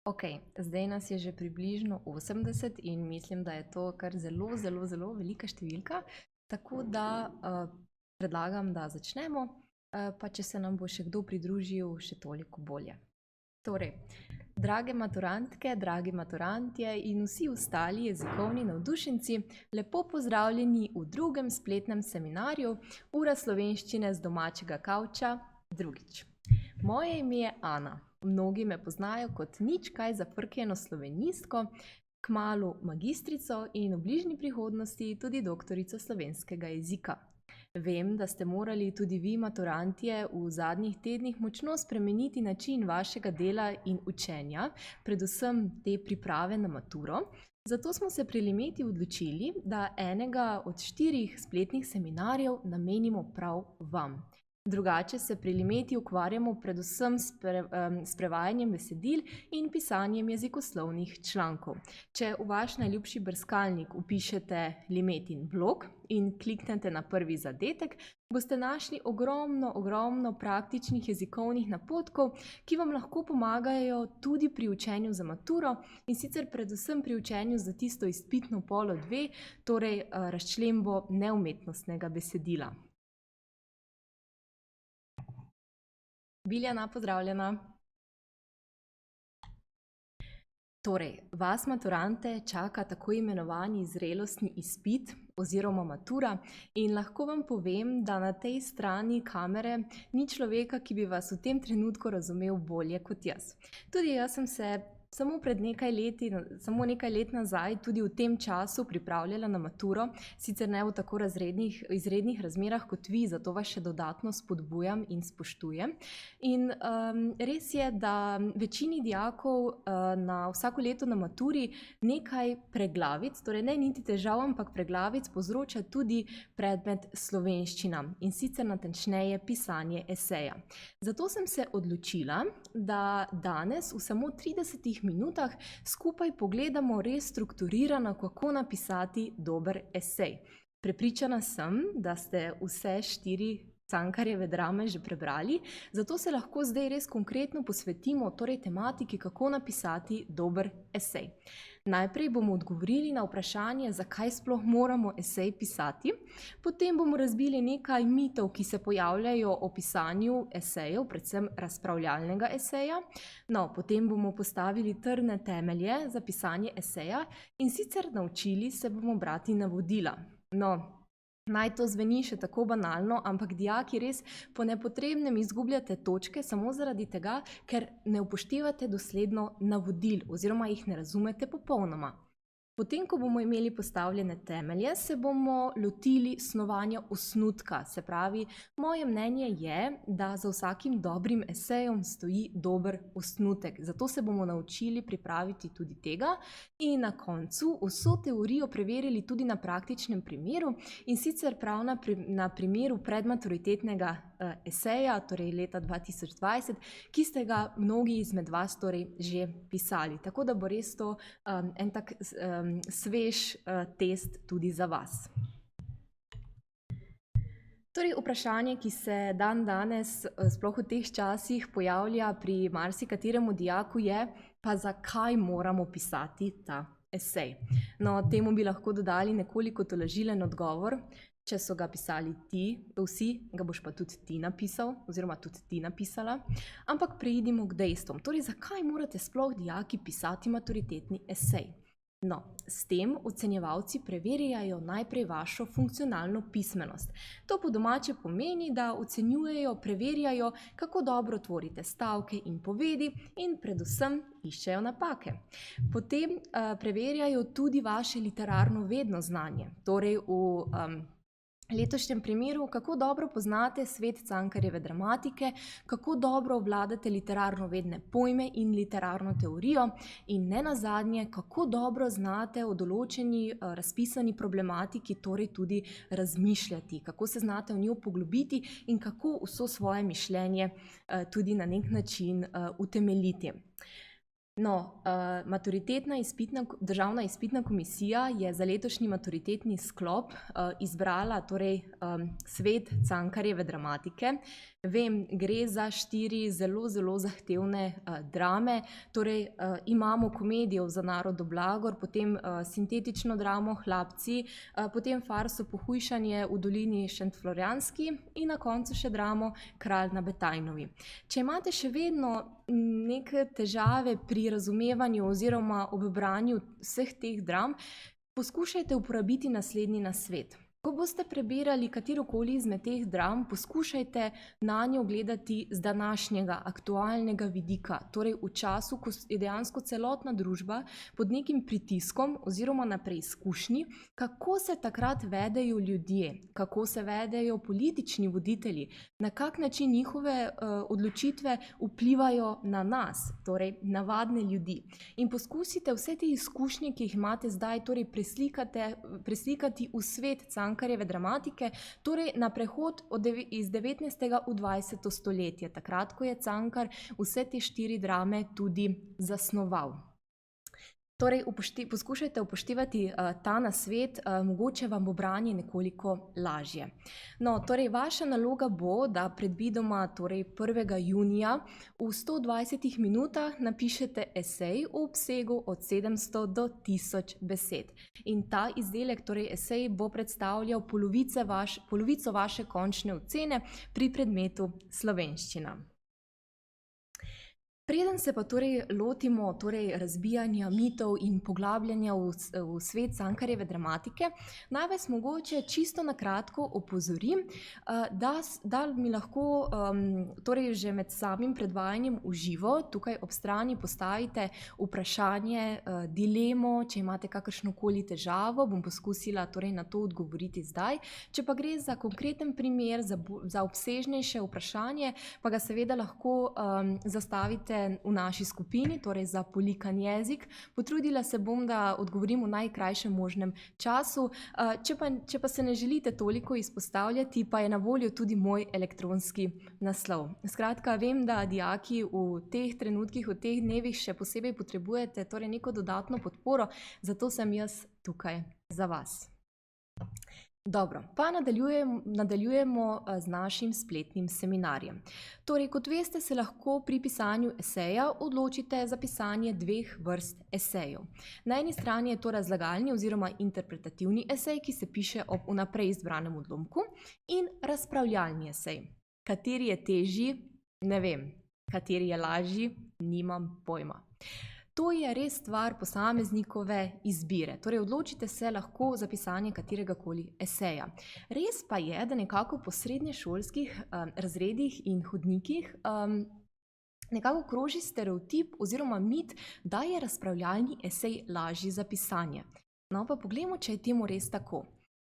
Ok, zdaj nas je že približno 80 in mislim, da je to kar zelo velika številka. Tako da predlagam, da začnemo, pa če se nam bo še kdo pridružil, še toliko bolje. Torej, drage maturantke, dragi maturantje in vsi ostali jezikovni navdušenci, lepo pozdravljeni v drugem spletnem seminarju Ura slovenščine z domačega kavča drugič. Moje ime je Ana. Mnogi me poznajo kot nič kaj zafrknjeno slovenistko, kmalu magistrico in v bližnji prihodnosti tudi doktorico slovenskega jezika. Vem, da ste morali tudi vi, maturantje, v zadnjih tednih močno spremeniti način vašega dela in učenja, predvsem te priprave na maturo. Zato smo se pri Limeti odločili, da enega od 4 spletnih seminarjev namenimo prav vam. Drugače se pri Limeti ukvarjamo predvsem s prevajanjem besedil in pisanjem jezikoslovnih člankov. Če v vaš najljubši brskalnik vpišete Limetin blog in kliknete na prvi zadetek, boste našli ogromno praktičnih jezikovnih napotkov, ki vam lahko pomagajo tudi pri učenju za maturo in sicer predvsem pri učenju za tisto izpitno polo 2, torej razčlembo neumetnostnega besedila. Biljana, pozdravljena. Torej, vas maturante čaka tako imenovani zrelostni izpit oziroma matura in lahko vam povem, da na tej strani kamere ni človeka, ki bi vas v tem trenutku razumel bolje kot jaz. Tudi jaz sem se samo nekaj let nazaj tudi v tem času pripravljala na maturo, sicer ne v tako izrednih razmerah kot vi, zato vas še dodatno spodbujam in spoštujem. In res je, da večini dijakov na vsako leto na maturi nekaj preglavic, torej ne niti težav, ampak preglavic povzroča tudi predmet slovenščina in sicer natančneje pisanje eseja. Zato sem se odločila, da danes v samo 30 minutah skupaj pogledamo res strukturirano, kako napisati dober esej. Prepričana sem, da ste vse 4 Cankarjeve drame že prebrali, zato se lahko zdaj res konkretno posvetimo torej tematiki, kako napisati dober esej. Najprej bomo odgovorili na vprašanje, zakaj sploh moramo esej pisati, potem bomo razbili nekaj mitov, ki se pojavljajo o pisanju esejev, predvsem razpravljalnega eseja. No, potem bomo postavili trdne temelje za pisanje eseja in sicer naučili se bomo brati navodila. No, naj to zveni še tako banalno, ampak dijaki res po nepotrebnem izgubljate točke samo zaradi tega, ker ne upoštevate dosledno navodil oziroma jih ne razumete popolnoma. Potem, ko bomo imeli postavljene temelje, se bomo lotili snovanja osnutka. Se pravi, moje mnenje je, da za vsakim dobrim esejem stoji dober osnutek. Zato se bomo naučili pripraviti tudi tega in na koncu vso teorijo preverili tudi na praktičnem primeru in sicer prav na primeru predmaturitetnega eseja, torej leta 2020, ki ste ga mnogi izmed vas torej že pisali. Tako da bo res to en tak svež test tudi za vas. Torej, vprašanje, ki se danes, sploh v teh časih, pojavlja pri marsikateremu dijaku je, pa zakaj moramo pisati ta esej? No, temu bi lahko dodali nekoliko tolažilen odgovor. Če so ga pisali vsi, ga boš pa tudi ti napisal oziroma tudi ti napisala. Ampak preidimo k dejstvom. Torej, zakaj morate sploh dijaki pisati maturitetni esej? No, s tem ocenjevalci preverjajo najprej vašo funkcionalno pismenost. To po domače pomeni, da ocenjujejo, preverjajo, kako dobro tvorite stavke in povedi in predvsem iščejo napake. Potem preverjajo tudi vaše literarno vedno znanje. Torej, v letošnjem primeru, kako dobro poznate svet Cankarjeve dramatike, kako dobro obvladate literarno vedne pojme in literarno teorijo in nenazadnje, kako dobro znate o določeni razpisani problematiki torej tudi razmišljati, kako se znate v njo poglobiti in kako vso svoje mišljenje tudi na nek način utemeljiti. No, Državna izpitna komisija je za letošnji maturitetni sklop izbrala torej, svet Cankarjeve dramatike. Vem, gre za 4 zelo, zelo zahtevne drame. Torej, imamo komedijo Za narodov blagor, potem sintetično dramo Hlapci, potem farso Pohujšanje v dolini Šentflorjanski in na koncu še dramo Kralj na Betajnovi. Če imate še vedno neke težave pri razumevanju oziroma ob branju vseh teh dram, poskušajte uporabiti naslednji nasvet. Ko boste prebirali katerokoli izmed teh dram, poskušajte nanjo gledati z današnjega aktualnega vidika, torej v času, ko je dejansko celotna družba pod nekim pritiskom oziroma na preizkušnji, kako se takrat vedejo ljudje, kako se vedejo politični voditelji, na kak način njihove odločitve vplivajo na nas, torej navadne ljudi. In poskusite vse te izkušnje, ki jih imate zdaj, torej preslikati v svet Cankarjeve dramatike, torej na prehod iz 19. v 20. stoletje, takrat, ko je Cankar vse te 4 drame tudi zasnoval. Torej, poskušajte upoštevati ta nasvet, mogoče vam bo branje nekoliko lažje. No, torej, vaša naloga bo, da predvidoma torej 1. junija v 120 minutah napišete esej v obsegu od 700 do 1000 besed. In ta izdelek, torej esej, bo predstavljal polovico vaše končne ocene pri predmetu slovenščina. Preden se pa torej lotimo razbijanja mitov in poglabljanja v svet Cankarjeve dramatike, naj vas mogoče čisto na kratko opozorim, da mi lahko torej že med samim predvajanjem v živo tukaj ob strani postavite vprašanje, dilemo, če imate kakršnokoli težavo, bom poskusila torej na to odgovoriti zdaj. Če pa gre za konkreten primer, za obsežnejše vprašanje, pa ga seveda lahko zastavite v naši skupini, torej za polikan jezik. Potrudila se bom, da odgovorim v najkrajšem možnem času. Če pa se ne želite toliko izpostavljati, pa je na voljo tudi moj elektronski naslov. Skratka, vem, da dijaki v teh trenutkih, v teh dnevih še posebej potrebujete torej neko dodatno podporo, zato sem jaz tukaj za vas. Dobro, pa nadaljujemo z našim spletnim seminarjem. Torej, kot veste, se lahko pri pisanju eseja odločite za pisanje 2 vrst esejev. Na eni strani je to razlagalni oziroma interpretativni esej, ki se piše ob vnaprej izbranem odlomku, in razpravljalni esej. Kateri je težji? Ne vem. Kateri je lažji? Nimam pojma. To je res stvar posameznikove izbire, torej odločite se lahko za pisanje kateregakoli eseja. Res pa je, da nekako po srednješolskih razredih in hodnikih nekako kroži stereotip oziroma mit, da je razpravljalni esej lažji za pisanje. No, pa poglejmo, če je temu res tako.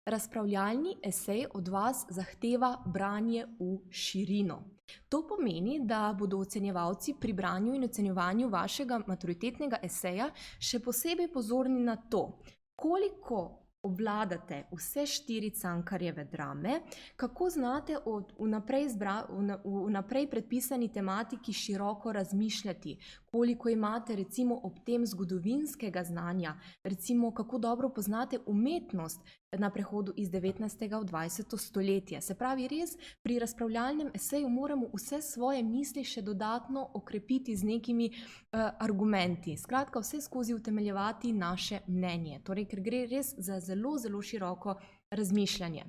Razpravljalni esej od vas zahteva branje v širino. To pomeni, da bodo ocenjevalci pri branju in ocenjevanju vašega maturitetnega eseja še posebej pozorni na to, koliko obvladate vse 4 Cankarjeve drame, kako znate o vnaprej predpisani tematiki široko razmišljati, koliko imate recimo ob tem zgodovinskega znanja, recimo kako dobro poznate umetnost na prehodu iz 19. v 20. stoletje. Se pravi, res pri razpravljalnem eseju moramo vse svoje misli še dodatno okrepiti z nekimi argumenti. Skratka, vse skozi utemeljevati naše mnenje, torej, ker gre res za zelo, zelo široko razmišljanje.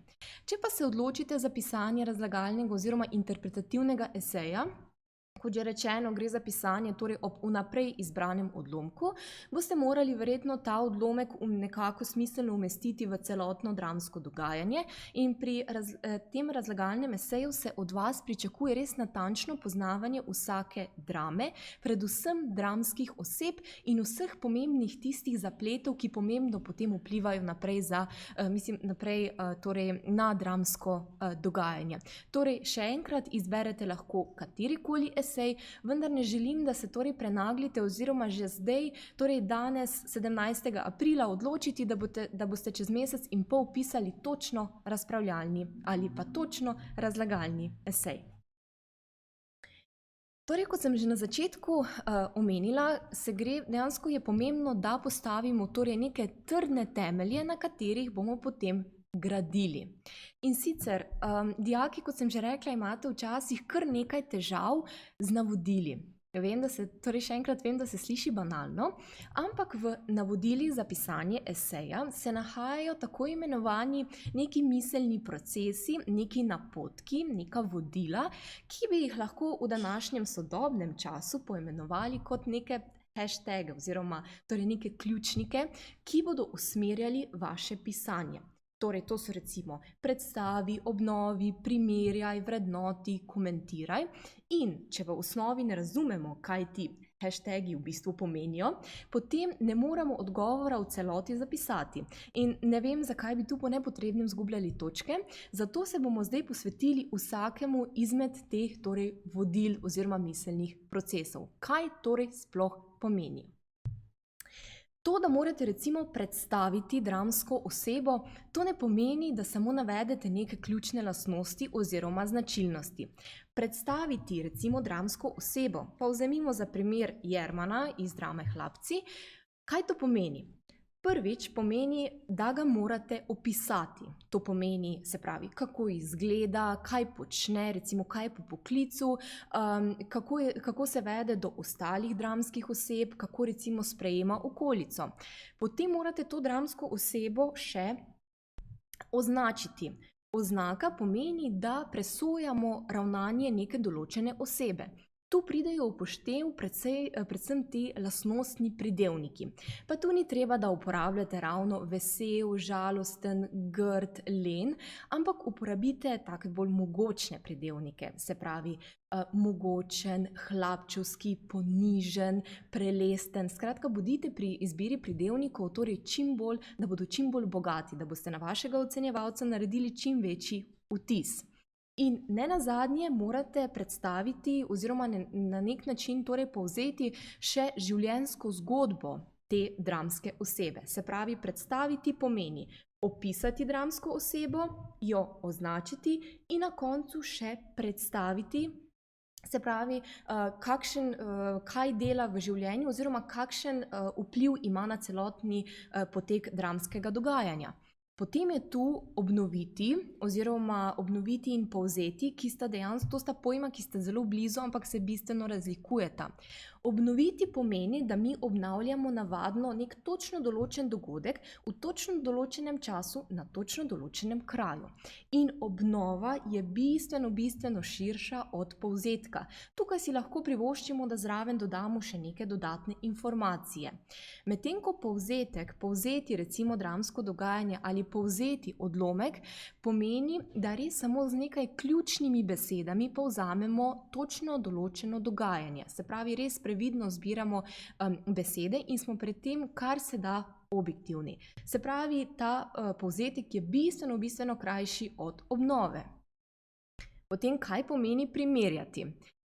Če pa se odločite za pisanje razlagalnega oziroma interpretativnega eseja, kot že rečeno, gre za pisanje torej ob vnaprej izbranem odlomku, boste morali verjetno ta odlomek nekako smiselno umestiti v celotno dramsko dogajanje in pri tem razlagalnem eseju se od vas pričakuje res natančno poznavanje vsake drame, predvsem dramskih oseb in vseh pomembnih tistih zapletov, ki pomembno potem vplivajo naprej na dramsko dogajanje. Torej, še enkrat izberete lahko katerikoli esej, vendar ne želim, da se torej prenaglite oziroma že zdaj, torej danes 17. aprila odločiti, da boste čez mesec in pol pisali točno razpravljalni ali pa točno razlagalni esej. Torej, kot sem že na začetku omenila, dejansko je pomembno, da postavimo torej neke trdne temelje, na katerih bomo potem gradili. In sicer, dijaki, kot sem že rekla, imate včasih kar nekaj težav z navodili. Torej še enkrat vem, da se sliši banalno, ampak v navodilih za pisanje eseja se nahajajo tako imenovani neki miselni procesi, neki napotki, neka vodila, ki bi jih lahko v današnjem sodobnem času poimenovali kot neke hashtage oziroma torej neke ključnike, ki bodo usmerjali vaše pisanje. Torej, to so recimo predstavi, obnovi, primerjaj, vrednoti, komentiraj. In če v osnovi ne razumemo, kaj ti hashtagi v bistvu pomenijo, potem ne moremo odgovora v celoti zapisati. In ne vem, zakaj bi tu po nepotrebnem zgubljali točke, zato se bomo zdaj posvetili vsakemu izmed teh torej vodil oziroma miselnih procesov. Kaj torej sploh pomeni? To, da morate recimo predstaviti dramsko osebo, to ne pomeni, da samo navedete neke ključne lastnosti oziroma značilnosti. Predstaviti recimo dramsko osebo, pa vzemimo za primer Jermana iz drame Hlapci, kaj to pomeni? Prvič pomeni, da ga morate opisati. To pomeni, se pravi, kako izgleda, kaj počne, recimo kaj je po poklicu, kako se vede do ostalih dramskih oseb, kako recimo sprejema okolico. Potem morate to dramsko osebo še označiti. Oznaka pomeni, da presojamo ravnanje neke določene osebe. Tu pridejo v upoštev predvsem ti lastnostni pridevniki. Pa tu ni treba, da uporabljate ravno vesel, žalosten, grd, len, ampak uporabite take bolj mogočne pridevnike, se pravi mogočen, hlapčevski, ponižen, prelesten. Skratka, bodite pri izbiri pridevnikov torej da bodo čim bolj bogati, da boste na vašega ocenjevalca naredili čim večji vtis. In ne nazadnje morate predstaviti oziroma na nek način torej povzeti še življenjsko zgodbo te dramske osebe. Se pravi, predstaviti pomeni opisati dramsko osebo, jo označiti in na koncu še predstaviti, se pravi, kaj dela v življenju oziroma kakšen vpliv ima na celotni potek dramskega dogajanja. Potem je tu obnoviti oziroma obnoviti in povzeti, to sta pojma, ki sta zelo blizu, ampak se bistveno razlikujeta. Obnoviti pomeni, da mi obnavljamo navadno nek točno določen dogodek v točno določenem času na točno določenem kraju. In obnova je bistveno širša od povzetka. Tukaj si lahko privoščimo, da zraven dodamo še neke dodatne informacije. Medtem ko povzeti recimo dramsko dogajanje ali povzeti odlomek, pomeni, da res samo z nekaj ključnimi besedami povzamemo točno določeno dogajanje. Se pravi, res previdno zbiramo besede in smo pred tem kar se da objektivni. Se pravi, ta povzetek je bistveno krajši od obnove. Potem, kaj pomeni primerjati?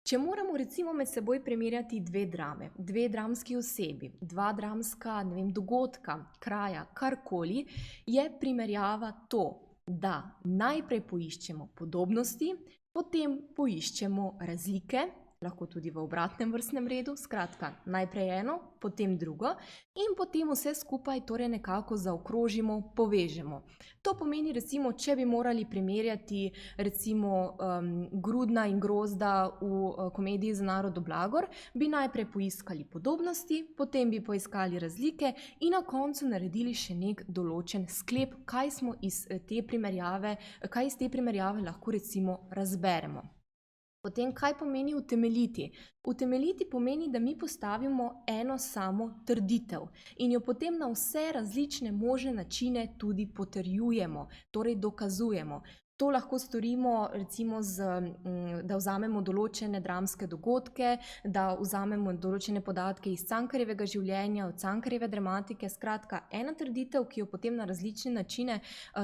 Če moramo recimo med seboj primerjati dve drame, dve dramski osebi, dva dramska, dogodka, kraja, karkoli, je primerjava to, da najprej poiščemo podobnosti, potem poiščemo razlike, lahko tudi v obratnem vrstnem redu, skratka, najprej eno, potem drugo in potem vse skupaj torej nekako zaokrožimo, povežemo. To pomeni recimo, če bi morali primerjati recimo Grudna in Grozda v komediji Za narodov blagor, bi najprej poiskali podobnosti, potem bi poiskali razlike in na koncu naredili še nek določen sklep, kaj iz te primerjave lahko recimo razberemo. Potem, kaj pomeni utemeljiti? Utemeljiti pomeni, da mi postavimo eno samo trditev in jo potem na vse različne možne načine tudi potrjujemo, torej dokazujemo. To lahko storimo recimo da vzamemo določene dramske dogodke, da vzamemo določene podatke iz Cankarjevega življenja, od Cankarjeve dramatike, skratka, ena trditev, ki jo potem na različne načine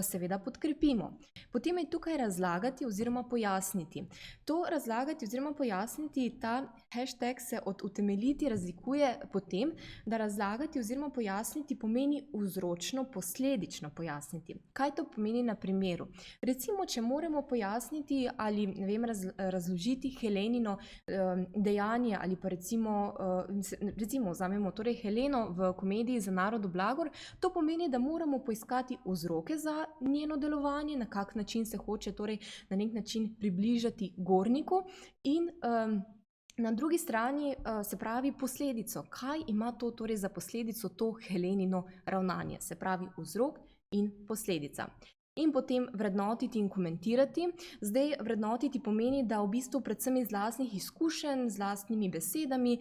seveda podkrepimo. Potem je tukaj razlagati oziroma pojasniti. To razlagati oziroma pojasniti, ta hashtag se od utemeljiti razlikuje potem, da razlagati oziroma pojasniti pomeni vzročno posledično pojasniti. Kaj to pomeni na primeru? Recimo recimo, če moramo pojasniti ali ne vem, razložiti Helenino dejanje ali pa recimo vzamemo torej Heleno v komediji Za narodu blagor, to pomeni, da moramo poiskati vzroke za njeno delovanje, na kak način se hoče torej na nek način približati gorniku in na drugi strani se pravi posledico, kaj ima to torej za posledico to Helenino ravnanje, se pravi vzrok in posledica. In potem vrednotiti in komentirati. Zdaj, vrednotiti pomeni, da v bistvu predvsem iz lastnih izkušenj, z lastnimi besedami,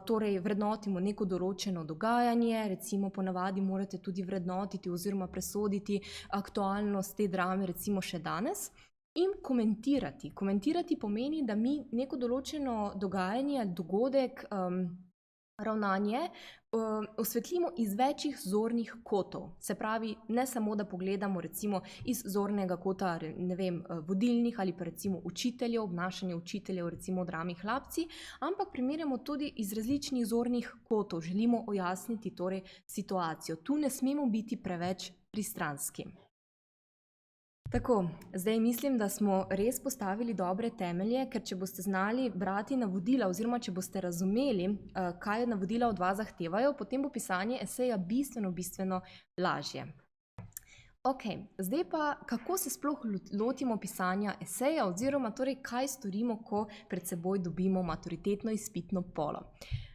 torej vrednotimo neko določeno dogajanje, recimo ponavadi morate tudi vrednotiti oziroma presoditi aktualnost te drame recimo še danes. In komentirati. Komentirati pomeni, da mi neko določeno dogajanje ali dogodek, ravnanje osvetlimo iz večjih zornih kotov. Se pravi, ne samo, da pogledamo recimo iz zornega kota, ne vem, vodilnih ali pa recimo učiteljev, obnašanje učiteljev recimo v drami Hlapci, ampak primerjamo tudi iz različnih zornih kotov. Želimo ojasniti torej situacijo. Tu ne smemo biti preveč pristranski. Tako, zdaj mislim, da smo res postavili dobre temelje, ker če boste znali brati navodila oziroma če boste razumeli, kaj navodila od vas zahtevajo, potem bo pisanje eseja bistveno lažje. Ok, zdaj pa kako se sploh lotimo pisanja eseja oziroma torej kaj storimo, ko pred seboj dobimo maturitetno izpitno polo.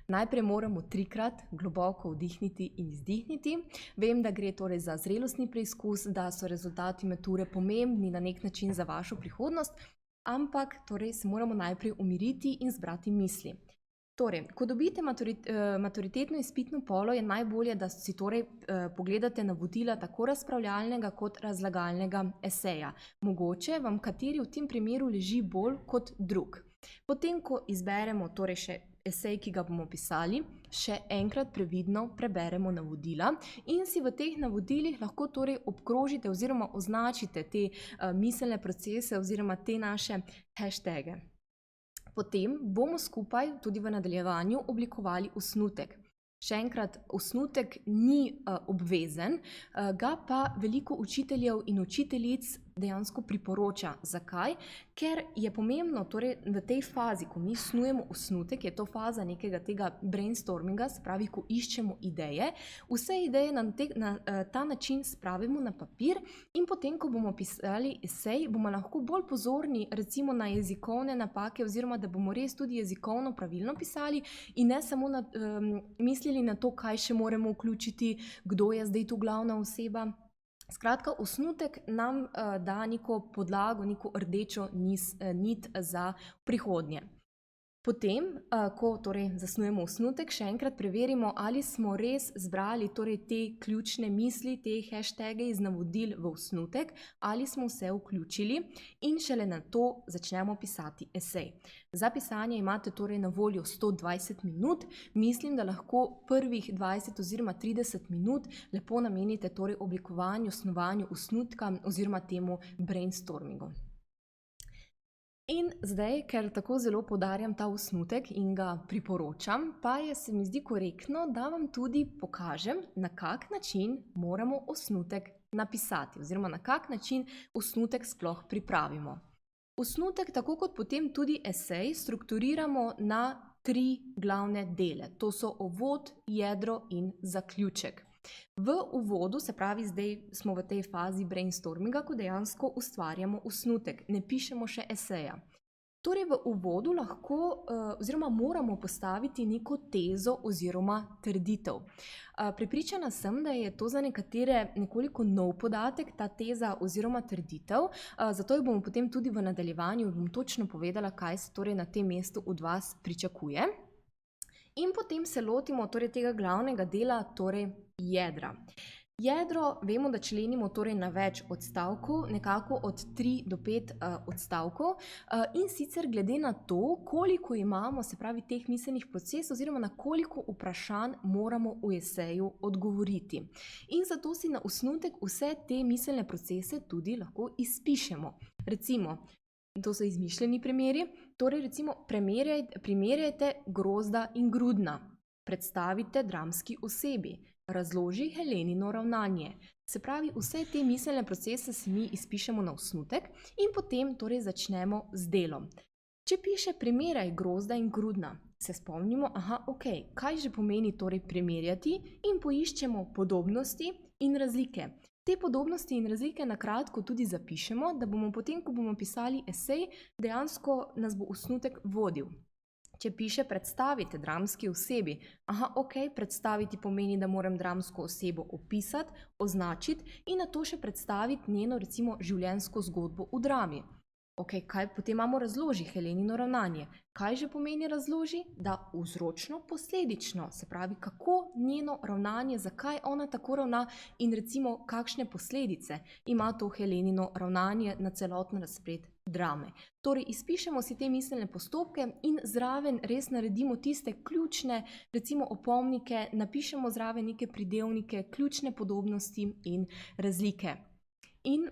Najprej moramo 3-krat globoko vdihniti in izdihniti. Vem, da gre torej za zrelostni preizkus, da so rezultati mature pomembni na nek način za vašo prihodnost, ampak torej se moramo najprej umiriti in zbrati misli. Torej, ko dobite maturitetno izpitno polo, je najbolje, da si torej pogledate navodila tako razpravljalnega kot razlagalnega eseja. Mogoče vam kateri v tem primeru leži bolj kot drug. Potem, ko izberemo torej še esej, ki ga bomo pisali, še enkrat previdno preberemo navodila in si v teh navodilih lahko torej obkrožite oziroma označite te miselne procese oziroma te naše hashtage. Potem bomo skupaj tudi v nadaljevanju oblikovali osnutek. Še enkrat, osnutek ni obvezen, ga pa veliko učiteljev in učiteljic dejansko priporoča. Zakaj? Ker je pomembno, torej v tej fazi, ko mi snujemo osnutek, je to faza nekega tega brainstorminga, se pravi, ko iščemo ideje, vse ideje na ta način spravimo na papir in potem, ko bomo pisali esej, bomo lahko bolj pozorni recimo na jezikovne napake oziroma da bomo res tudi jezikovno pravilno pisali in ne samo mislili na to, kaj še moramo vključiti, kdo je zdaj tu glavna oseba. Skratka, osnutek nam da neko podlago, neko rdečo nit za prihodnje. Potem, ko torej zasnujemo osnutek, še enkrat preverimo, ali smo res zbrali torej te ključne misli, te hashtage iz navodil v osnutek, ali smo vse vključili in šele na to začnemo pisati esej. Za pisanje imate torej na voljo 120 minut, mislim, da lahko prvih 20 oziroma 30 minut lepo namenite torej oblikovanju, snovanju osnutka oziroma temu brainstormingu. In zdaj, ker tako zelo poudarjam ta osnutek in ga priporočam, pa se mi zdi korektno, da vam tudi pokažem, na kak način moramo osnutek napisati oziroma na kak način osnutek sploh pripravimo. Osnutek, tako kot potem tudi esej, strukturiramo na 3 glavne dele. To so uvod, jedro in zaključek. V uvodu, se pravi, zdaj smo v tej fazi brainstorminga, ko dejansko ustvarjamo osnutek, ne pišemo še eseja. Torej v uvodu lahko oziroma moramo postaviti neko tezo oziroma trditev. Prepričana sem, da je to za nekatere nekoliko nov podatek, ta teza oziroma trditev, zato jo bomo potem tudi v nadaljevanju bom točno povedala, kaj se torej na tem mestu od vas pričakuje. In potem se lotimo torej tega glavnega dela, torej jedra. Jedro vemo, da členimo torej na več odstavkov, nekako od 3 do 5 odstavkov in sicer glede na to, koliko imamo, se pravi, teh miselnih procesov oziroma na koliko vprašanj moramo v eseju odgovoriti. In zato si na osnutek vse te miselne procese tudi lahko izpišemo. Recimo, to so izmišljeni primeri, torej recimo primerjajte grozda in grudna. predstavite dramski osebi, razloži Helenino ravnanje. Se pravi, vse te miselne procese si mi izpišemo na osnutek in potem torej začnemo z delom. Če piše primerjaj grozda in grudna, se spomnimo, kaj že pomeni torej primerjati in poiščemo podobnosti in razlike. Te podobnosti in razlike na kratko tudi zapišemo, da bomo potem, ko bomo pisali esej, dejansko nas bo osnutek vodil. Če piše predstavite dramski osebi, predstaviti pomeni, da moram dramsko osebo opisati, označiti in nato še predstaviti njeno recimo življenjsko zgodbo v drami. Kaj potem imamo razloži Helenino ravnanje? Kaj že pomeni razloži? Da vzročno posledično, se pravi, kako njeno ravnanje, zakaj ona tako ravna in recimo kakšne posledice ima to Helenino ravnanje na celoten razplet drame. Torej, izpišemo si te miselne postopke in zraven res naredimo tiste ključne, recimo opomnike, napišemo zraven neke pridevnike, ključne podobnosti in razlike. In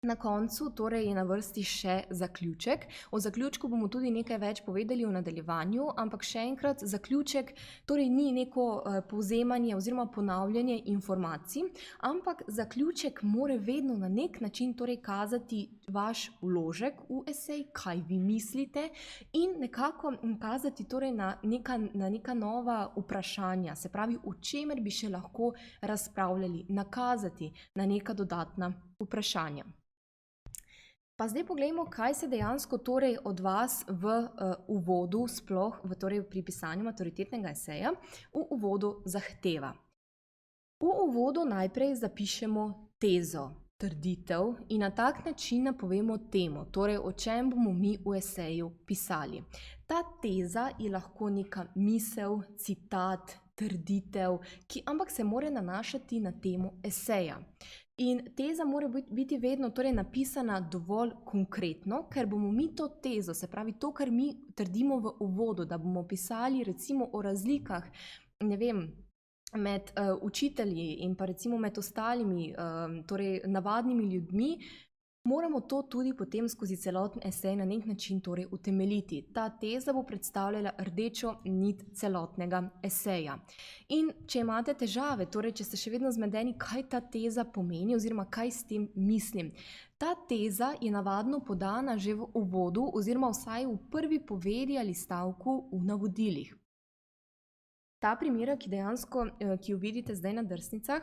na koncu torej je na vrsti še zaključek. O zaključku bomo tudi nekaj več povedali v nadaljevanju, ampak še enkrat, zaključek torej ni neko povzemanje oziroma ponavljanje informacij, ampak zaključek mora vedno na nek način torej kazati vaš vložek v esej, kaj vi mislite in nekako kazati torej na neka nova vprašanja, se pravi, o čemer bi še lahko razpravljali, nakazati na neka dodatna vprašanja. Pa zdaj poglejmo, kaj se dejansko torej od vas v uvodu, sploh torej pri pisanju maturitetnega eseja, v uvodu zahteva. V uvodu najprej zapišemo tezo, trditev in na tak način napovemo temo, torej o čem bomo mi v eseju pisali. Ta teza je lahko neka misel, citat, trditev, ampak se mora nanašati na temo eseja. In teza mora biti vedno torej napisana dovolj konkretno, ker bomo mi to tezo, se pravi to, kar mi trdimo v uvodu, da bomo pisali recimo o razlikah, ne vem, med učitelji in pa recimo med ostalimi, torej navadnimi ljudmi, moramo to tudi potem skozi celoten esej na nek način torej utemeljiti. Ta teza bo predstavljala rdečo nit celotnega eseja. In če imate težave, torej če ste še vedno zmedeni, kaj ta teza pomeni oziroma kaj s tem mislim. Ta teza je navadno podana že v uvodu oziroma vsaj v prvi povedi ali stavku v navodilih. Ta primera, ki jo vidite zdaj na drsnicah,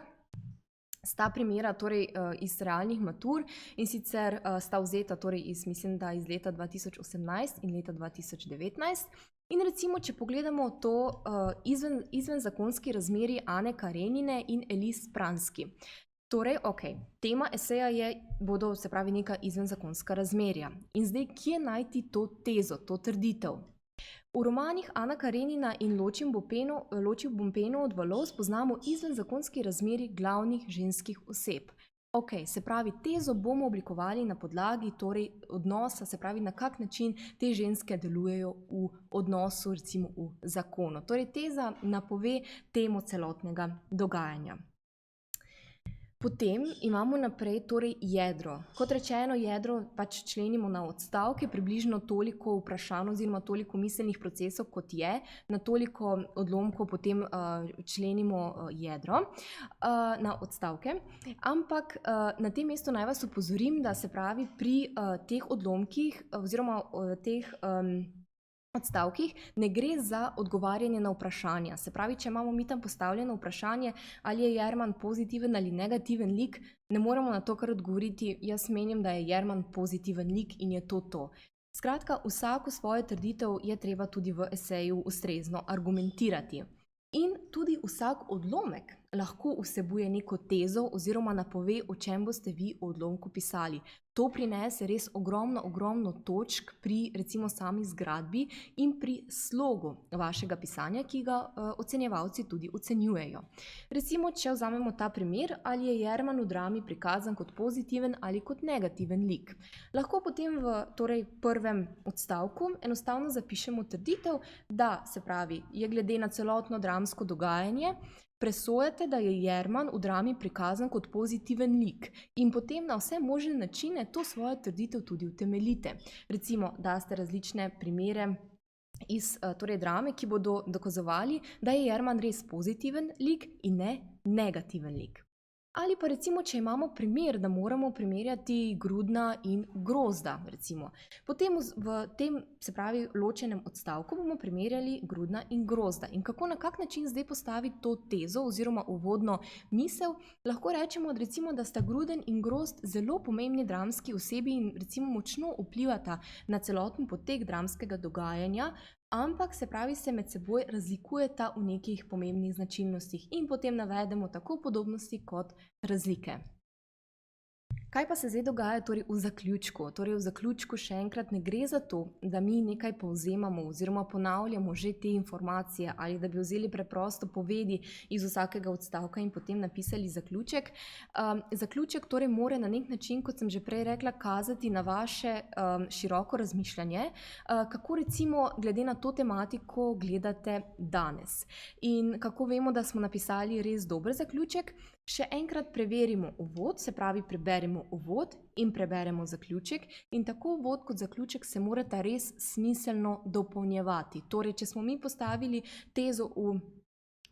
sta primera torej iz realnih matur in sicer sta vzeta torej mislim, da iz leta 2018 in leta 2019. In recimo, če pogledamo to izvenzakonski razmeri Ane Karenine in Elis Pranski. Torej, tema eseja bodo, se pravi, neka izvenzakonska razmerja. In zdaj, kje najti to tezo, to trditev? V romanih Ana Karenina in Ločim Bompeno od valov spoznamo izvenzakonski razmeri glavnih ženskih oseb. Se pravi, tezo bomo oblikovali na podlagi torej odnosa, se pravi, na kak način te ženske delujejo v odnosu, recimo v zakonu. Torej, teza napove temo celotnega dogajanja. Potem imamo naprej torej jedro. Kot rečeno, jedro pač členimo na odstavke, približno toliko vprašanj oziroma toliko miselnih procesov, kot je, na toliko odlomkov potem členimo jedro na odstavke. Ampak na tem mestu naj vas opozorim, da se pravi pri teh odlomkih oziroma teh odstavkih ne gre za odgovarjanje na vprašanja. Se pravi, če imamo mi tam postavljeno vprašanje, ali je Jerman pozitiven ali negativen lik, ne moremo na to kar odgovoriti, jaz menim, da je Jerman pozitiven lik in je to. Skratka, vsako svojo trditev je treba tudi v eseju ustrezno argumentirati. In tudi vsak odlomek lahko vsebuje neko tezo oziroma napove, o čem boste vi v odlomku pisali. To prinese res ogromno točk pri recimo sami zgradbi in pri slogu vašega pisanja, ki ga ocenjevalci tudi ocenjujejo. Recimo, če vzamemo ta primer, ali je Jerman v drami prikazan kot pozitiven ali kot negativen lik. Lahko potem v torej prvem odstavku enostavno zapišemo trditev, da se pravi, je glede na celotno dramsko dogajanje, presojate, da je Jerman v drami prikazan kot pozitiven lik in potem na vse možne načine to svojo trditev tudi utemeljite. Recimo, da ste različne primere iz torej drame, ki bodo dokazovali, da je Jerman res pozitiven lik in ne negativen lik. Ali pa recimo, če imamo primer, da moramo primerjati Grudna in Grozda, recimo. Potem v tem, se pravi, ločenem odstavku bomo primerjali Grudna in Grozda. In kako, na kak način zdaj postaviti to tezo oziroma uvodno misel, lahko rečemo, recimo, da sta Gruden in Grozd zelo pomembni dramski osebi in recimo močno vplivata na celoten potek dramskega dogajanja, ampak se pravi, se med seboj razlikujeta v nekih pomembnih značilnostih in potem navedemo tako podobnosti kot razlike. Kaj pa se zdaj dogaja torej v zaključku? Torej v zaključku še enkrat ne gre za to, da mi nekaj povzemamo oziroma ponavljamo že te informacije ali da bi vzeli preprosto povedi iz vsakega odstavka in potem napisali zaključek. Zaključek torej mora na nek način, kot sem že prej rekla, kazati na vaše široko razmišljanje, kako recimo glede na to tematiko gledate danes. In kako vemo, da smo napisali res dober zaključek? Še enkrat preverimo uvod, se pravi preberemo uvod in preberemo zaključek in tako uvod kot zaključek se morata res smiselno dopolnjevati. Torej, če smo mi postavili tezo v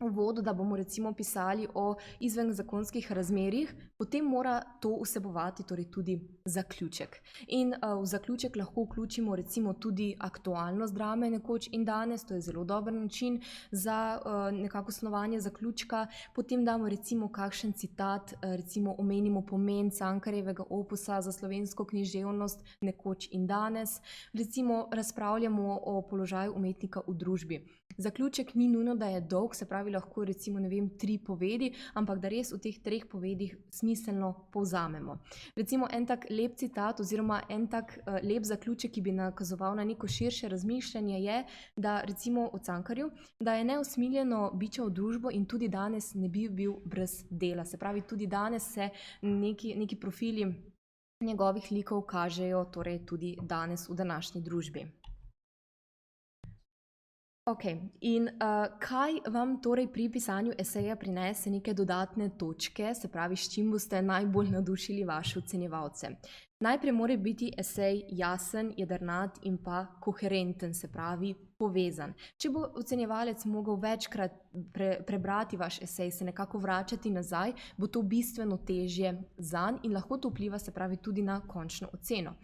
uvodu, da bomo recimo pisali o izvenzakonskih razmerjih, potem mora to vsebovati torej tudi zaključek. In v zaključek lahko vključimo recimo tudi aktualnost drame nekoč in danes, to je zelo dober način za nekako snovanje zaključka. Potem damo recimo kakšen citat, recimo omenimo pomen Cankarjevega opusa za slovensko književnost nekoč in danes. Recimo razpravljamo o položaju umetnika v družbi. Zaključek ni nujno, da je dolg, se pravi lahko recimo, ne vem, 3 povedi, ampak da res v teh 3 povedih smiselno povzamemo. Recimo en tak lep citat oziroma en tak lep zaključek, ki bi nakazoval na neko širše razmišljanje je, da recimo o Cankarju, da je neusmiljeno biče v družbo in tudi danes ne bi bil brez dela. Se pravi, tudi danes se neki profili njegovih likov kažejo torej tudi danes v današnji družbi. Ok, in kaj vam torej pri pisanju eseja prinese neke dodatne točke, se pravi, s čim boste najbolj navdušili vaše ocenjevalce? Najprej mora biti esej jasen, jedrnat in pa koherenten, se pravi povezan. Če bo ocenjevalec mogel večkrat prebrati vaš esej, se nekako vračati nazaj, bo to bistveno težje zanj in lahko to vpliva, se pravi, tudi na končno oceno.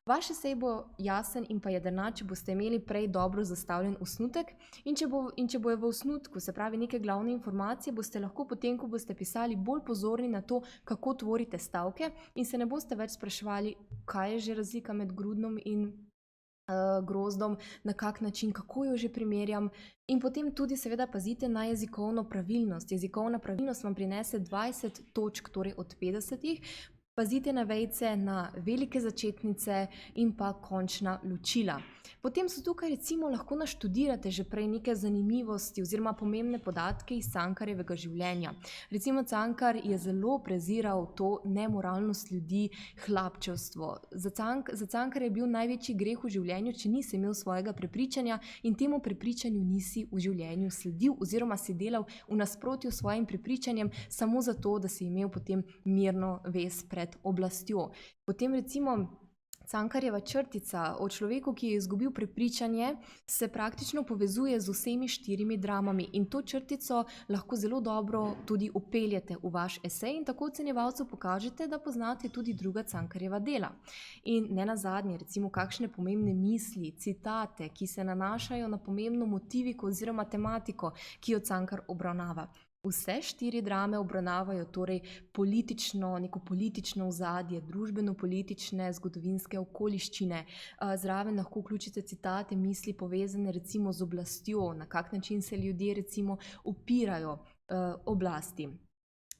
Vaš esej bo jasen in pa jedrnat, če boste imeli prej dobro zastavljen osnutek in če bojo v osnutku, se pravi, neke glavne informacije, boste lahko potem, ko boste pisali, bolj pozorni na to, kako tvorite stavke in se ne boste več spraševali, kaj je že razlika med Grudnom in Grozdom, na kak način, kako jo že primerjam. In potem tudi seveda pazite na jezikovno pravilnost. Jezikovna pravilnost vam prinese 20 točk, torej od 50. Pazite na vejice, na velike začetnice in pa končna ločila. Potem so tukaj recimo lahko naštudirate že prej neke zanimivosti oziroma pomembne podatke iz Cankarjevega življenja. Recimo Cankar je zelo preziral to nemoralnost ljudi, hlapčevstvo. Za Cankar je bil največji greh v življenju, če nisi imel svojega prepričanja in temu prepričanju nisi v življenju sledil oziroma si delal v nasprotju s svojim prepričanjem samo zato, da si imel potem mirno vest pred oblastjo. Potem recimo Cankarjeva črtica o človeku, ki je izgubil prepričanje, se praktično povezuje z vsemi 4 dramami in to črtico lahko zelo dobro tudi upeljete v vaš esej in tako ocenjevalcu pokažete, da poznate tudi druga Cankarjeva dela. In ne nazadnje, recimo kakšne pomembne misli, citate, ki se nanašajo na pomembno motiviko oziroma tematiko, ki jo Cankar obravnava. Vse 4 drame obravnavajo torej neko politično ozadje, družbeno-politične, zgodovinske okoliščine. Zraven lahko vključite citate, misli povezane recimo z oblastjo, na kak način se ljudje recimo upirajo oblasti.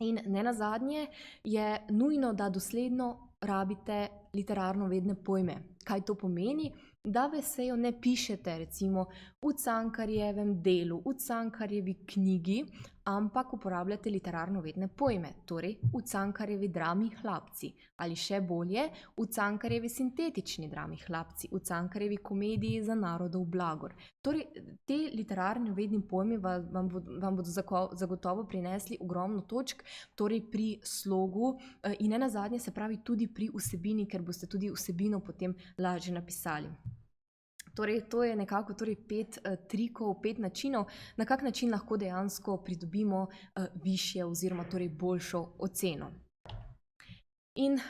In ne nazadnje je nujno, da dosledno rabite literarno vedne pojme. Kaj to pomeni? Da v eseju ne pišete recimo v Cankarjevem delu, v Cankarjevi knjigi, ampak uporabljate literarno vedne pojme, torej v Cankarjevi drami Hlapci ali še bolje v Cankarjevi sintetični drami Hlapci, v Cankarjevi komediji Za narodov blagor. Torej, te literarno vedni pojmi vam bodo zagotovo prinesli ogromno točk, torej pri slogu in ne nazadnje se pravi tudi pri vsebini, ker boste tudi vsebino potem lažje napisali. Torej, to je nekako pet trikov, pet načinov, na kak način lahko dejansko pridobimo višje oziroma boljšo oceno. In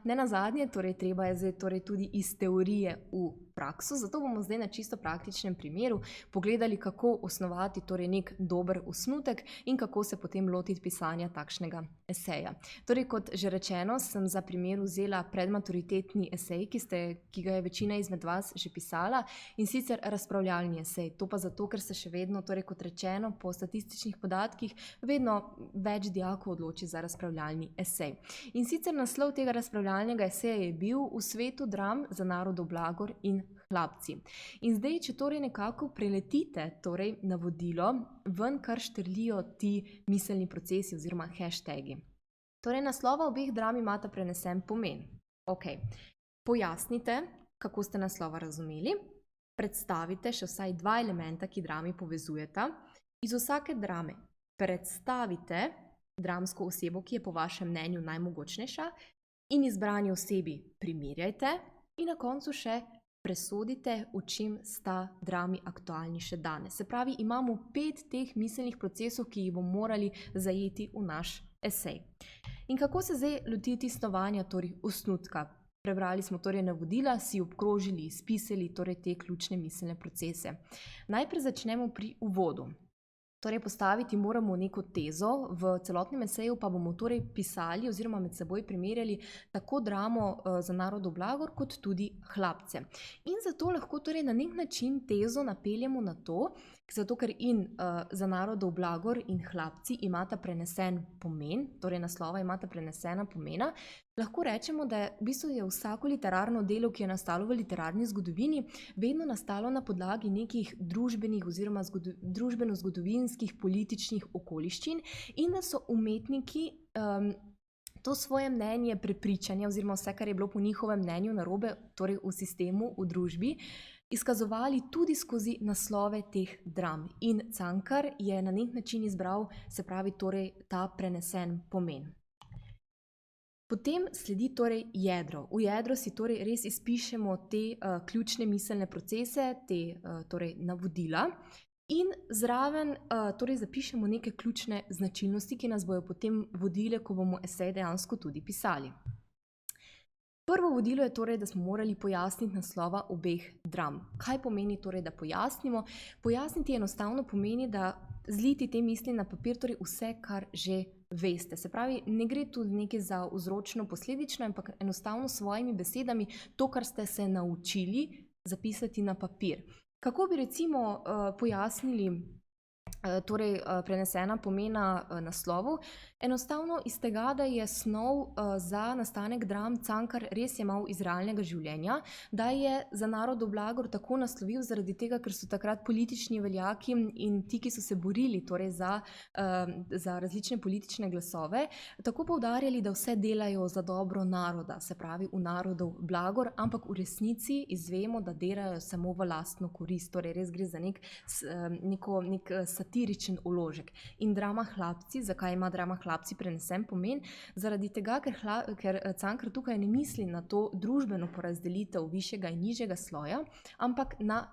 ne nazadnje, treba je zdaj tudi iz teorije v prakso, zato bomo zdaj na čisto praktičnem primeru pogledali, kako osnovati nek dober osnutek in kako se potem lotiti pisanja takšnega eseja. Torej, kot že rečeno, sem za primer vzela predmaturitetni esej, ki ga je večina izmed vas že pisala, in sicer razpravljalni esej. To pa zato, ker se še vedno, kot rečeno, po statističnih podatkih, vedno več dijakov odloči za razpravljalni esej. In sicer naslov tega razpravljalnega eseja je bil V svetu dram za narodov blagor in hlapci. In zdaj, če nekako preletite navodilo, ven kar štrlijo ti miselni procesi oziroma hashtagi. Naslova obeh dram imata prenesen pomen. Pojasnite, kako ste naslova razumeli, predstavite še vsaj dva elementa, ki drami povezujeta, iz vsake drame predstavite dramsko osebo, ki je po vašem mnenju najmogočnejša, in izbrani osebi primerjajte in na koncu še presodite, v čem sta drami aktualni še danes. Se pravi, imamo 5 teh miselnih procesov, ki jih bomo morali zajeti v naš esej. In kako se zdaj lotiti snovanja osnutka? Prebrali smo navodila, si obkrožili, spisali te ključne miselne procese. Najprej začnemo pri uvodu. Postaviti moramo neko tezo, v celotnem eseju pa bomo pisali oziroma med seboj primerjali tako dramo za narodov blagor, kot tudi hlapce. In zato lahko na nek način tezo napeljemo na to, zato ker za narodov blagor in hlapci imata prenesen pomen, naslova imata prenesena pomena, lahko rečemo, da v bistvu je vsako literarno delo, ki je nastalo v literarni zgodovini, vedno nastalo na podlagi nekih družbenih oziroma družbeno-zgodovinskih političnih okoliščin in da so umetniki to svoje mnenje, prepričanje oziroma vse, kar je bilo po njihovem mnenju narobe, v sistemu, v družbi, izkazovali tudi skozi naslove teh dram. In Cankar je na nek način izbral, se pravi, ta prenesen pomen. Potem sledi jedro. V jedro si res izpišemo te ključne miselne procese, te navodila in zraven zapišemo neke ključne značilnosti, ki nas bojo potem vodile, ko bomo esej dejansko tudi pisali. Prvo vodilo je da smo morali pojasniti naslova obeh dram. Kaj pomeni da pojasnimo? Pojasniti enostavno pomeni, da zliti te misli na papir, vse, kar že veste. Se pravi, ne gre tu nekaj za vzročno-posledično, ampak enostavno s svojimi besedami to, kar ste se naučili, zapisati na papir. Kako bi recimo pojasnili prenesena pomena naslovov? Enostavno iz tega, da je snov za nastanek dram Cankar res jemal iz realnega življenja, da je za narodov blagor tako naslovil zaradi tega, ker so takrat politični veljaki in ti, ki so se borili za različne politične glasove, tako poudarjali, da vse delajo za dobro naroda, se pravi v narodov blagor, ampak v resnici izvemo, da delajo samo v lastno korist. Res gre za nek satiričen vložek. In drama Hlapci, zakaj ima drama Hlapci prenesen pomen? Zaradi tega, ker Cankar tukaj ne misli na to družbeno porazdelitev višjega in nižjega sloja, ampak na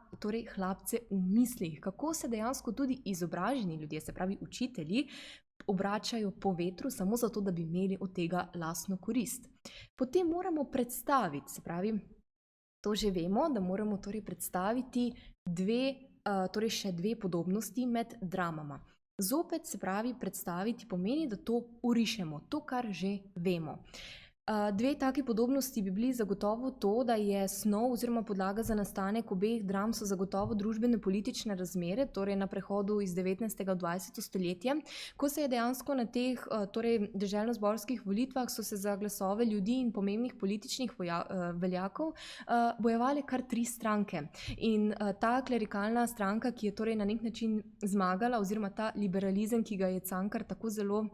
hlapce v mislih, kako se dejansko tudi izobraženi ljudje, se pravi učitelji, obračajo po vetru samo zato, da bi imeli od tega lastno korist. Potem moramo predstaviti, se pravi, to že vemo, da moramo predstaviti še dve podobnosti med dramama. Zopet, se pravi, predstaviti pomeni, da to orišemo, to, kar že vemo. Dve taki podobnosti bi bili zagotovo to, da je snov oziroma podlaga za nastanek obeh dram so zagotovo družbeno-politične razmere, na prehodu iz 19. v 20. stoletje, ko se je dejansko na teh deželno-zborskih volitvah so se za glasove ljudi in pomembnih političnih veljakov bojevale kar 3 stranke. In ta klerikalna stranka, ki je na nek način zmagala, oziroma ta liberalizem, ki ga je Cankar tako zelo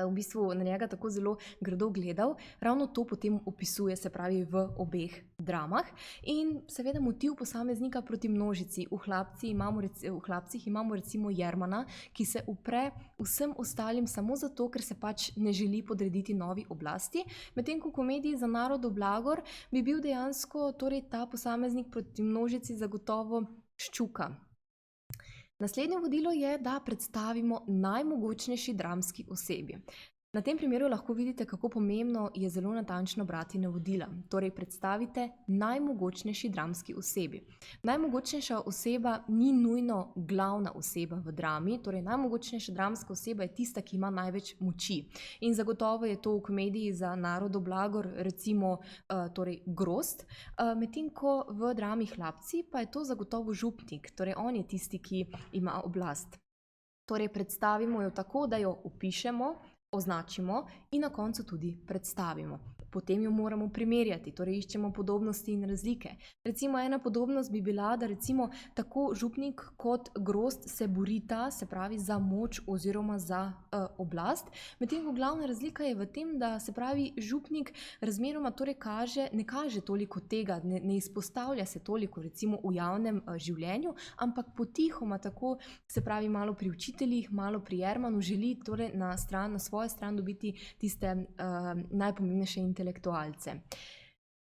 v bistvu na njega tako zelo grdo gledal, ravno to potem opisuje, se pravi, v obeh dramah. In seveda motiv posameznika proti množici. V Hlapcih imamo recimo Jermana, ki se upre vsem ostalim samo zato, ker se pač ne želi podrediti novi oblasti, medtem ko v komediji Za narodov blagor bi bil dejansko torej ta posameznik proti množici zagotovo Ščuka. Naslednje vodilo je, da predstavimo najmogočnejši dramski osebi. Na tem primeru lahko vidite, kako pomembno je zelo natančno brati navodila. Torej, predstavite najmogočnejši dramski osebi. Najmogočnejša oseba ni nujno glavna oseba v drami, torej najmogočnejša dramska oseba je tista, ki ima največ moči. In zagotovo je to v komediji Za narodov blagor recimo torej Grozd, medtem ko v drami Hlapci pa je to zagotovo župnik, torej on je tisti, ki ima oblast. Torej, predstavimo jo tako, da jo opišemo, označimo in na koncu tudi predstavimo. Potem jo moramo primerjati, torej iščemo podobnosti in razlike. Recimo ena podobnost bi bila, da recimo tako župnik kot Grozd se borita, se pravi, za moč oziroma za oblast, medtem ko glavna razlika je v tem, da se pravi župnik razmeroma torej ne kaže toliko tega, ne izpostavlja se toliko recimo v javnem življenju, ampak potihoma tako, se pravi, malo pri učiteljih, malo pri Jermanu želi torej na svojo stran dobiti tiste najpomembnejše intelektualce.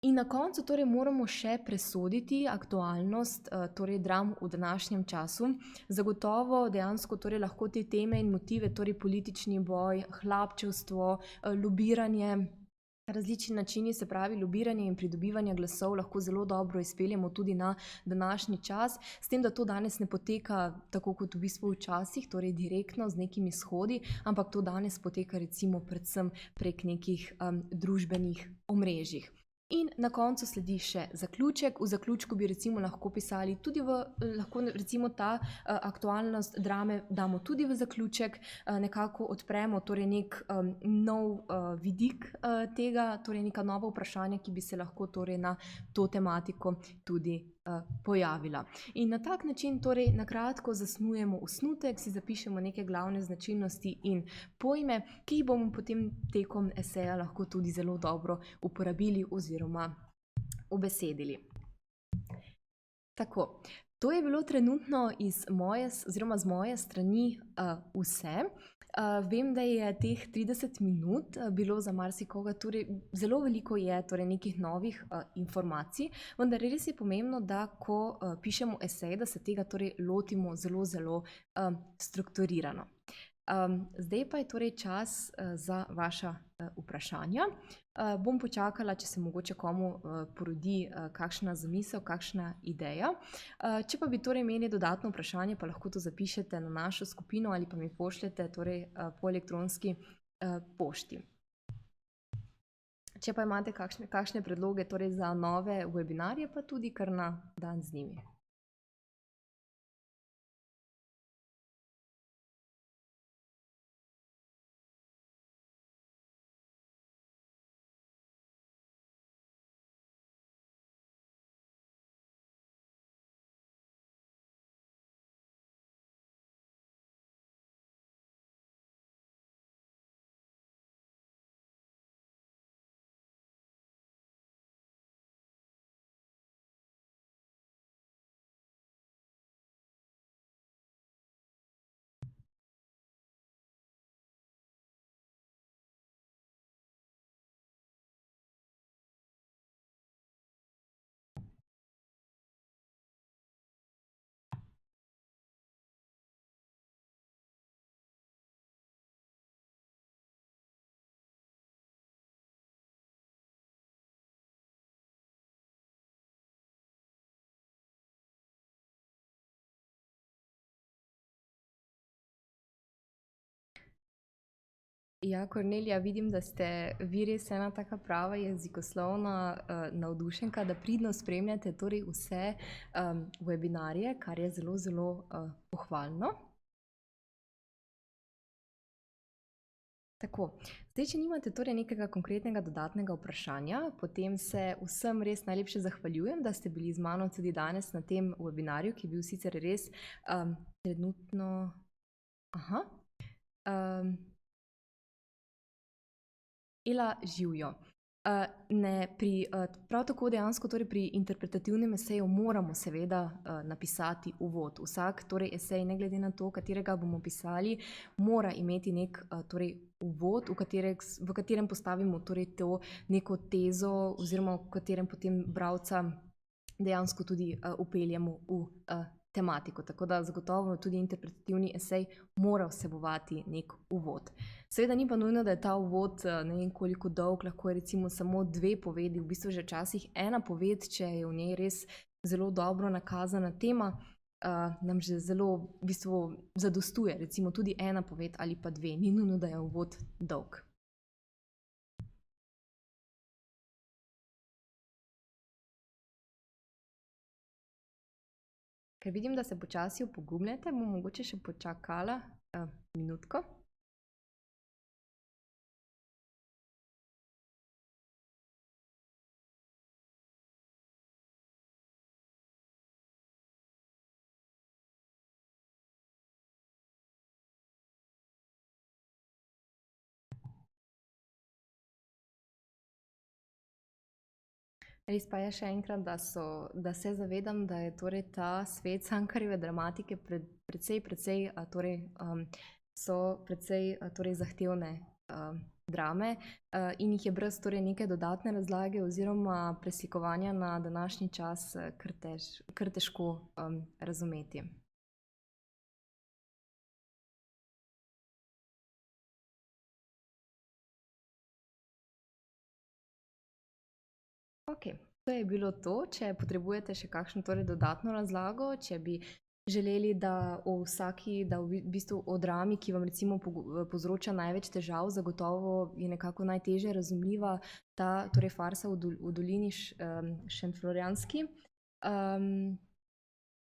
In na koncu torej moramo še presoditi aktualnost torej dram v današnjem času. Zagotovo dejansko torej lahko te teme in motive, torej politični boj, hlapčevstvo, lobiranje, različni načini, se pravi lobiranje in pridobivanje glasov lahko zelo dobro izpeljemo tudi na današnji čas, s tem, da to danes ne poteka tako kot v bistvu včasih, torej direktno z nekimi shodi, ampak to danes poteka recimo predvsem prek nekih družbenih omrežjih. In na koncu sledi še zaključek. V zaključku bi recimo lahko pisali tudi lahko recimo ta aktualnost drame damo tudi v zaključek, nekako odpremo torej nek nov vidik tega, torej neka nova vprašanja, ki bi se lahko torej na to tematiko tudi pojavila. In na tak način torej na kratko zasnujemo osnutek, si zapišemo neke glavne značilnosti in pojme, ki jih bomo potem tekom eseja lahko tudi zelo dobro uporabili oziroma ubesedili. Tako, to je bilo trenutno z moje strani vse. Vem, da je teh 30 minut bilo za marsikoga, torej zelo veliko je torej nekih novih informacij, vendar res je pomembno, da ko pišemo esej, da se tega torej lotimo zelo, zelo strukturirano. Zdaj pa je torej čas za vaša vprašanja. Bom počakala, če se mogoče komu porodi kakšna zamisel, kakšna ideja. Če pa bi torej imeli dodatno vprašanje, pa lahko to zapišete na našo skupino ali pa mi pošljete torej po elektronski pošti. Če pa imate kakšne predloge torej za nove webinarje, pa tudi kar na dan z njimi. Ja, Kornelija, vidim, da ste vi res ena taka prava jezikoslovna navdušenka, da pridno spremljate torej vse webinarje, kar je zelo, zelo pohvalno. Tako, zdaj, če nimate torej nekega konkretnega dodatnega vprašanja, potem se vsem res najlepše zahvaljujem, da ste bili z mano tudi danes na tem webinarju, ki je bil sicer res trenutno... Ela Živjo. Prav tako dejansko torej pri interpretativnem eseju moramo seveda napisati uvod. Vsak torej esej, ne glede na to, katerega bomo pisali, mora imeti nek torej uvod, v katerem postavimo torej to neko tezo oziroma v katerem potem bralca dejansko tudi vpeljemo v tematiko. Tako da zagotovo tudi interpretativni esej mora vsebovati nek uvod. Seveda ni pa nujno, da je ta uvod ne vem koliko dolg, lahko je recimo samo 2 povedi, v bistvu že včasih ena poved, če je v njej res zelo dobro nakazana tema, nam že zelo v bistvu zadostuje, recimo tudi ena poved ali pa 2, ni nujno, da je uvod dolg. Ker vidim, da se počasi opogumljate, bom mogoče še počakala minutko. Res pa je še enkrat, da se zavedam, da je torej ta svet Cankarjeve dramatike precej so precej torej zahtevne drame in jih je brez torej neke dodatne razlage oziroma preslikovanja na današnji čas kar težko razumeti. Okej, to je bilo to. Če potrebujete še kakšno torej dodatno razlago, če bi želeli, da v bistvu o drami, ki vam recimo povzroča največ težav, zagotovo je nekako najtežje razumljiva ta torej farsa v dolini Šentflorjanski,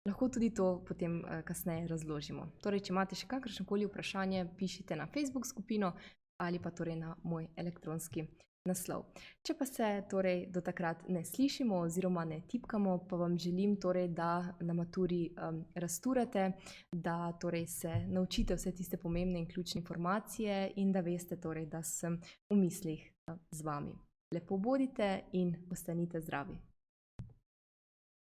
lahko tudi to potem kasneje razložimo. Torej, če imate še kakršnokoli vprašanje, pišite na Facebook skupino ali pa torej na moj elektronski naslov. Če pa se torej do takrat ne slišimo oziroma ne tipkamo, pa vam želim torej, da na maturi razturate, da torej se naučite vse tiste pomembne in ključne informacije in da veste torej, da sem v mislih z vami. Lepo bodite in ostanite zdravi.